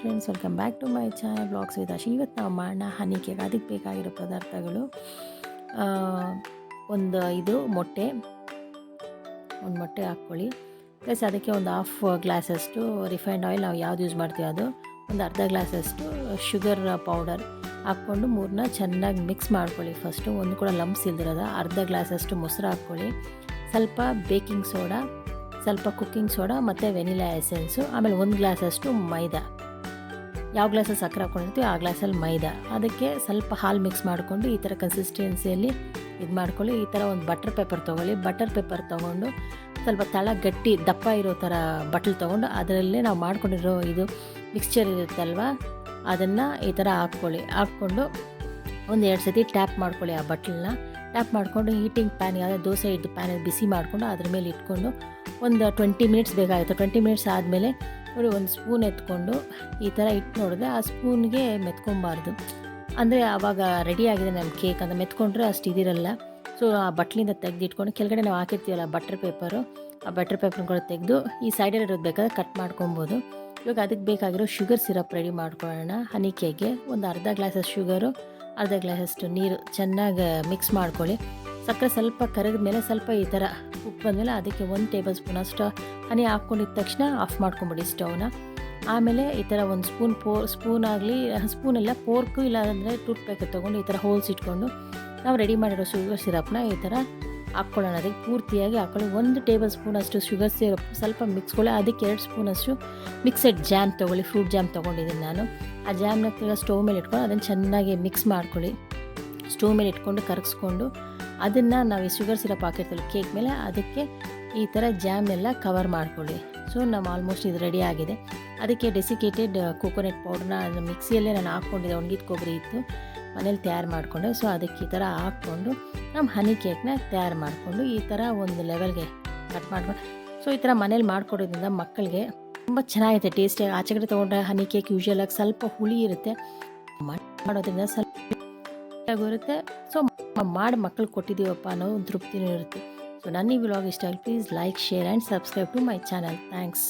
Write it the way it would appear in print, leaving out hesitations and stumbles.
Friends, welcome back to my channel blogs with Ashi. ಇವತ್ತು ನಾವು ಮಾಡೋಣ ಹನಿ ಕೇಕ್. ಅದಕ್ಕೆ ಬೇಕಾಗಿರೋ ಪದಾರ್ಥಗಳು ಆ, ಇದು ಮೊಟ್ಟೆ, ಒಂದು ಮೊಟ್ಟೆ ಹಾಕ್ಕೊಳ್ಳಿ. ಪ್ಲಸ್ ಅದಕ್ಕೆ ಒಂದು ಹಾಫ್ ಗ್ಲಾಸಷ್ಟು ರಿಫೈಂಡ್ ಆಯಿಲ್, ನಾವು ಯಾವ್ದು ಯೂಸ್ ಮಾಡ್ತೀವಿ ಅದು, ಒಂದು ಅರ್ಧ ಗ್ಲಾಸಷ್ಟು ಶುಗರ್ ಪೌಡರ್ ಹಾಕ್ಕೊಂಡು ಮೂರನ್ನ ಚೆನ್ನಾಗಿ ಮಿಕ್ಸ್ ಮಾಡ್ಕೊಳ್ಳಿ. ಫಸ್ಟು ಒಂದು ಕೂಡ ಲಂಪ್ಸ್ ಇಲ್ದಿರೋದ ಅರ್ಧ ಗ್ಲಾಸಷ್ಟು ಮೊಸರು ಹಾಕ್ಕೊಳ್ಳಿ, ಸ್ವಲ್ಪ ಬೇಕಿಂಗ್ ಸೋಡಾ, ಸ್ವಲ್ಪ ಕುಕ್ಕಿಂಗ್ ಸೋಡಾ ಮತ್ತು ವೆನಿಲಾ ಎಸೆನ್ಸು, ಆಮೇಲೆ ಒಂದು ಗ್ಲಾಸಷ್ಟು ಮೈದಾ. ಯಾವ ಗ್ಲಾಸಲ್ಲಿ ಸಕ್ಕರೆ ಹಾಕ್ಕೊಂಡಿರ್ತೀವಿ ಆ ಗ್ಲಾಸಲ್ಲಿ ಮೈದಾ. ಅದಕ್ಕೆ ಸ್ವಲ್ಪ ಹಾಲು ಮಿಕ್ಸ್ ಮಾಡಿಕೊಂಡು ಈ ಥರ ಕನ್ಸಿಸ್ಟೆನ್ಸಿಯಲ್ಲಿ ಇದು ಮಾಡ್ಕೊಳ್ಳಿ. ಈ ಥರ ಒಂದು ಬಟರ್ ಪೇಪರ್ ತೊಗೊಳ್ಳಿ. ಬಟರ್ ಪೇಪರ್ ತೊಗೊಂಡು ಸ್ವಲ್ಪ ತಳ ಗಟ್ಟಿ ದಪ್ಪ ಇರೋ ಥರ ಬಟ್ಲು ತೊಗೊಂಡು ಅದರಲ್ಲೇ ನಾವು ಮಾಡ್ಕೊಂಡಿರೋ ಇದು ಮಿಕ್ಸ್ಚರ್ ಇರುತ್ತಲ್ವ, ಅದನ್ನು ಈ ಥರ ಹಾಕ್ಕೊಂಡು ಒಂದು 2 ಸತಿ ಟ್ಯಾಪ್ ಮಾಡ್ಕೊಳ್ಳಿ. ಆ ಬಟ್ಲನ್ನ ಟ್ಯಾಪ್ ಮಾಡಿಕೊಂಡು ಹೀಟಿಂಗ್ ಪ್ಯಾನ್, ಯಾವುದೇ ದೋಸೆ ಇಟ್ಟು ಪ್ಯಾನಲ್ಲಿ ಬಿಸಿ ಮಾಡಿಕೊಂಡು ಅದ್ರ ಮೇಲೆ ಇಟ್ಕೊಂಡು ಒಂದು 20 ಮಿನಿಟ್ಸ್ ಬೇಕಾಗುತ್ತೆ. 20 ಮಿನಿಟ್ಸ್ ಆದಮೇಲೆ ನೋಡಿ, ಒಂದು ಸ್ಪೂನ್ ಎತ್ಕೊಂಡು ಈ ಥರ ಇಟ್ಟು ನೋಡಿದ್ರೆ ಆ ಸ್ಪೂನ್ಗೆ ಮೆತ್ಕೊಬಾರ್ದು. ಅಂದರೆ ಆವಾಗ ರೆಡಿಯಾಗಿದೆ ನಮ್ಮ ಕೇಕ್ ಅಂತ ಮೆತ್ಕೊಂಡ್ರೆ ಅಷ್ಟು ಇದಿರಲ್ಲ. ಸೊ ಆ ಬಟ್ಲಿಂದ ತೆಗೆದಿಟ್ಕೊಂಡು ಕೆಳಗಡೆ ನಾವು ಹಾಕಿರ್ತೀವಲ್ಲ ಬಟರ್ ಪೇಪರು, ಆ ಬಟರ್ ಪೇಪರ್ನ ಕೂಡ ತೆಗೆದು ಈ ಸೈಡಲ್ಲಿ ಇರೋದು ಬೇಕಾದ್ರೆ ಕಟ್ ಮಾಡ್ಕೊಬೋದು. ಇವಾಗ ಅದಕ್ಕೆ ಬೇಕಾಗಿರೋ ಶುಗರ್ ಸಿರಪ್ ರೆಡಿ ಮಾಡ್ಕೊಳ್ಳೋಣ. ಹನಿ ಕೇಕ್ಗೆ ಒಂದು ಅರ್ಧ ಗ್ಲಾಸಷ್ಟು ಶುಗರು, ಅರ್ಧ ಗ್ಲಾಸಷ್ಟು ನೀರು ಚೆನ್ನಾಗಿ ಮಿಕ್ಸ್ ಮಾಡ್ಕೊಳ್ಳಿ. ಸಕ್ಕರೆ ಸ್ವಲ್ಪ ಕರಗಿದ ಮೇಲೆ ಸ್ವಲ್ಪ ಈ ಥರ ಉಪ್ಪು ಬಂದಮೇಲೆ ಅದಕ್ಕೆ 1 ಟೇಬಲ್ ಸ್ಪೂನ್ ಅಷ್ಟು ಹನಿ ಹಾಕ್ಕೊಂಡಿದ್ದ ತಕ್ಷಣ ಆಫ್ ಮಾಡ್ಕೊಂಬಿಡಿ ಸ್ಟವ್ನ. ಆಮೇಲೆ ಈ ಥರ ಒಂದು ಸ್ಪೂನ್ ಆಗಲಿ, ಸ್ಪೂನೆಲ್ಲ ಫೋರ್ಕು ಇಲ್ಲ ಅಂದರೆ ಟೂತ್ ಪೇಕ್ ತೊಗೊಂಡು ಈ ಥರ ಹೋಲ್ಸ್ ಇಟ್ಕೊಂಡು ನಾವು ರೆಡಿ ಮಾಡಿರೋ ಶುಗರ್ ಸಿರಪ್ನ ಈ ಥರ ಹಾಕ್ಕೊಳ್ಳೋಣ. ಅದಕ್ಕೆ ಪೂರ್ತಿಯಾಗಿ ಹಾಕ್ಕೊಳ್ಳಿ. 1 ಟೇಬಲ್ ಸ್ಪೂನ್ ಅಷ್ಟು ಶುಗರ್ ಸಿರಪ್ ಸ್ವಲ್ಪ ಮಿಕ್ಸ್ಕೊಳ್ಳಿ. ಅದಕ್ಕೆ 2 ಸ್ಪೂನಷ್ಟು ಮಿಕ್ಸೆಡ್ ಜಾಮ್ ತೊಗೊಳ್ಳಿ. ಫ್ರೂಟ್ ಜಾಮ್ ತೊಗೊಂಡಿದ್ದೀನಿ ನಾನು. ಆ ಜಾಮ್ನ ಸ್ಟವ್ ಮೇಲೆ ಇಟ್ಕೊಂಡು ಅದನ್ನು ಚೆನ್ನಾಗಿ ಮಿಕ್ಸ್ ಮಾಡ್ಕೊಳ್ಳಿ. ಸ್ಟವ್ ಮೇಲೆ ಇಟ್ಕೊಂಡು ಕರಗಿಸ್ಕೊಂಡು ಅದನ್ನು ನಾವು ಈ ಶುಗರ್ ಸಿರಪ್ ಹಾಕಿರ್ತೀವಿ ಕೇಕ್ ಮೇಲೆ, ಅದಕ್ಕೆ ಈ ಥರ ಜಾಮ್ ಎಲ್ಲ ಕವರ್ ಮಾಡ್ಕೊಳ್ಳಿ. ಸೊ ನಾವು ಆಲ್ಮೋಸ್ಟ್ ಇದು ರೆಡಿ ಆಗಿದೆ. ಅದಕ್ಕೆ ಡೆಸಿಕೇಟೆಡ್ ಕೋಕೋನಟ್ ಪೌಡ್ರನ್ನ ಮಿಕ್ಸಿಯಲ್ಲೇ ನಾನು ಹಾಕ್ಕೊಂಡಿದ್ದೆ, ಒಣಗಿದ ಕೊಬ್ಬರಿ ಇತ್ತು ಮನೇಲಿ ತಯಾರು ಮಾಡಿಕೊಂಡೆ. ಸೊ ಅದಕ್ಕೆ ಈ ಥರ ಹಾಕ್ಕೊಂಡು ನಮ್ಮ ಹನಿ ಕೇಕ್ನ ತಯಾರು ಮಾಡಿಕೊಂಡು ಈ ಥರ ಒಂದು ಲೆವೆಲ್ಗೆ ಕಟ್ ಮಾಡ್ಕೊಂಡು, ಸೊ ಈ ಥರ ಮನೇಲಿ ಮಾಡ್ಕೊಡೋದ್ರಿಂದ ಮಕ್ಕಳಿಗೆ ತುಂಬ ಚೆನ್ನಾಗಿರುತ್ತೆ ಟೇಸ್ಟಿಯಾಗಿ. ಆಚೆ ಕಡೆ ತೊಗೊಂಡ್ರೆ ಹನಿ ಕೇಕ್ ಯೂಶ್ವಲಾಗಿ ಸ್ವಲ್ಪ ಹುಳಿ ಇರುತ್ತೆ, ಮಾಡೋದ್ರಿಂದ ಸ್ವಲ್ಪ ಇರುತ್ತೆ. ಸೊ ಮಾಡಿ ಮಕ್ಕಳಿಗೆ ಕೊಟ್ಟಿದ್ದೀವಪ್ಪ ಅನ್ನೋ ಒಂದು ತೃಪ್ತಿನೂ ಇರುತ್ತೆ. ಸೊ ನನ್ನ ಈ ವ್ಲಾಗ್ ಇಷ್ಟ ಆಗಿ please like, share and subscribe to my channel. Thanks.